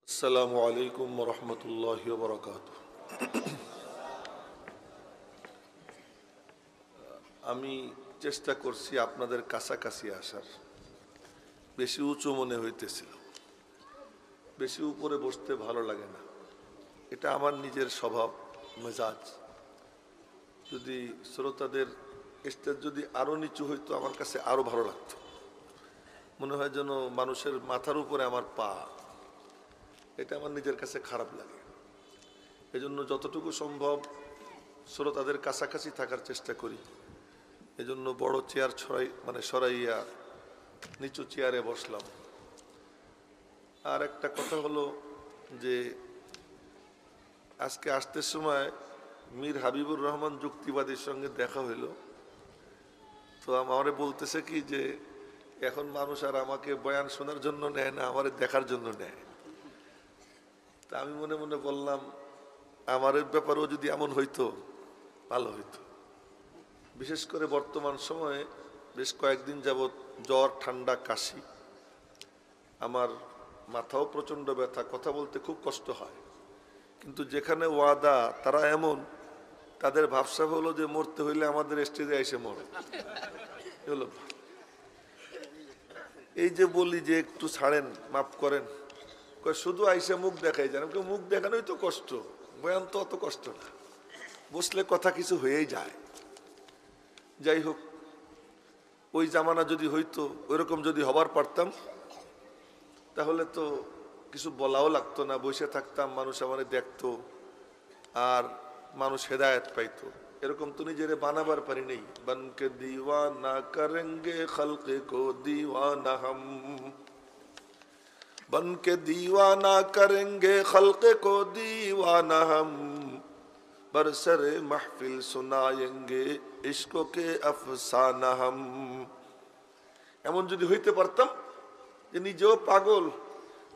আসসালামু আলাইকুম ওয়া রাহমাতুল্লাহি ওয়া বারাকাতুহু। আমি চেষ্টা করছি আপনাদের কাছাকাছি আসার। বেশি উঁচু মনে হইতেছিল, বেশি উপরে বসতে ভালো লাগে না, এটা আমার নিজের স্বভাব মেজাজ। যদি শ্রোতাদের স্টেজ যদি আরো নিচু হইতো আমার কাছে আরো ভালো লাগতো। মনে হয় যেন মানুষের মাথার উপরে আমার পা, এটা আমার নিজের কাছে খারাপ লাগে। এজন্য যতটুকু সম্ভব শ্রোতাদের কাছাকাছি থাকার চেষ্টা করি। এজন্য বড় চেয়ার সরাইয়া নিচু চেয়ারে বসলাম। আর একটা কথা হলো যে আজকে আসতে সময় মীর হাবিবুর রহমান যুক্তিবাদীর সঙ্গে দেখা হইল। তো আমারে বলতেছে কি যে এখন মানুষ আর আমাকে বয়ান শোনার জন্য নেয় না, আমারে দেখার জন্য নেয়। তা আমি মনে মনে বললাম আমার ব্যাপারেও যদি এমন হইতো ভালো হইতো। বিশেষ করে বর্তমান সময়ে বেশ কয়েকদিন যাবৎ জ্বর, ঠান্ডা, কাশি, আমার মাথাও প্রচন্ড ব্যথা, কথা বলতে খুব কষ্ট হয়। কিন্তু যেখানে ওয়াদা তারা এমন, তাদের ভাবসাব হলো যে মরতে হইলে আমাদের স্টেজে এসে মরে। হলো এই যে বলি যে একটু ছাড়েন, মাফ করেন, শুধু আইসে মুখ দেখাই যান। মুখ দেখানোই তো কষ্ট, বয়ান তো অত কষ্ট না, বসলে কথা কিছু হয়েই যায়। যাই হোক, ওই জামানা যদি হইতো, ওইরকম যদি হবার পারতাম, তাহলে তো কিছু বলাও লাগতো না, বসে থাকতাম, মানুষ আমাদের দেখতো আর মানুষ হেদায়েত পাইতো। এরকম তো নিজেরে বানাবার পারি নেই। বনকে দিওয়ানা করেঙ্গে খলকে কো দিওয়ানা হাম, বনকে দিওয়ানা করেঙ্গে খলকে কো দিওয়ানা হাম, বরসরে মাহফিল সুনায়েঙ্গে ইশকো কে আফসানা হাম। এমন যদি হইতে পারতাম যে নিজেও পাগল,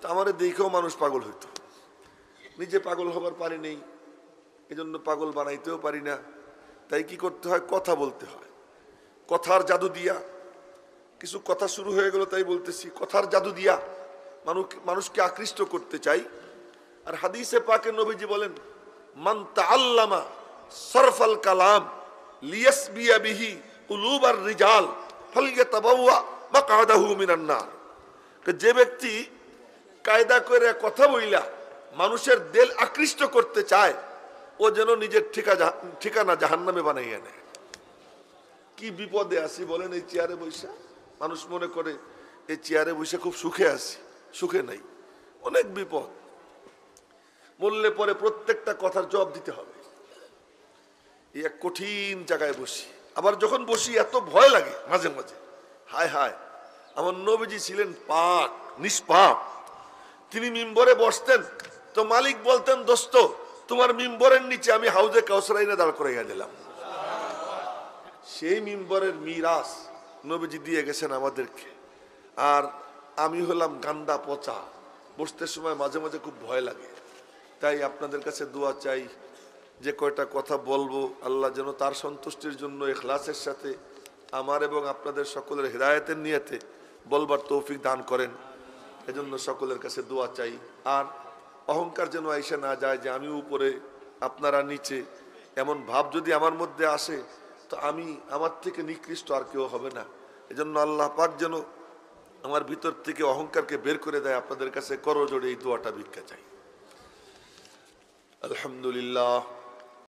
তা আমারে দেখেও মানুষ পাগল হইতো। নিজে পাগল হবার পারি নেই, এজন্য পাগল বানাইতেও পারি না। তাই কি করতে হয়? কথা বলতে হয়। কথার জাদু দিয়া, কিছু কথা শুরু হয়ে গেল তাই বলতেছি, কথার জাদু দিয়া মানুষকে আকৃষ্ট করতে চাই। আর হাদিসে পাকে নবীজি বলেন, মান তাআল্লামা সরফাল কালাম লিয়াসবিয়া বিহি কুলুবার রিজাল ফালইয়াতাবাওয়া মাকআদাহু মিনান নার। যে ব্যক্তি কায়দা করে কথা বইলা মানুষের দিল আকৃষ্ট করতে চায়, ও যেন নিজের ঠিকানা জাহান্নামে বানাইয়া নেয়। কি বিপদে আছি বলেন এই চেয়ারে বৈশা। মানুষ মনে করে এই চেয়ারে বৈশা খুব সুখে আছি, সুখে নাই, অনেক বিপদ। বললে পরে প্রত্যেকটা কথার জবাব দিতে হবে। এই এক কঠিন জায়গায় বসি। আবার যখন বসি এত ভয় লাগে মাঝে মাঝে, হায় হায়, আমার নবীজি ছিলেন পাক, নিষ্পাপ। তিনি মিম্বরে বসতেন তো মালিক বলতেন, দোস্ত তোমার মিম্বরের নিচে আমি হাউজে কাউসারাইনে দাঁড় করাইয়া দিলাম। সেই মিম্বরের মিরাস নবীজি দিয়ে গেছেন আমাদেরকে। আর আমি হলাম গান্দা পচা, বসতে সময় মাঝে মাঝে খুব ভয় লাগে। তাই আপনাদের কাছে দোয়া চাই, যে কয়টা কথা বলবো আল্লাহ যেন তার সন্তুষ্টির জন্য ইখলাসের সাথে আমার এবং আপনাদের সকলের হিদায়াতের নিয়তে বলবার তৌফিক দান করেন। এজন্য সকলের কাছে দোয়া চাই। আর অহংকার যেন আইসা না যায় যে আমি উপরে আপনারা নিচে, এমন ভাব যদি আমার মধ্যে আসে তো আমার থেকে নিকৃষ্ট আর কেউ হবে না। এজন্য আল্লাহ পাক যেন আমার ভিতর থেকে অহংকারকে বের করে দেয়। আপনাদের কাছে করজোড়ে এই দোয়াটা ভিক্ষা চাই। আলহামদুলিল্লাহ।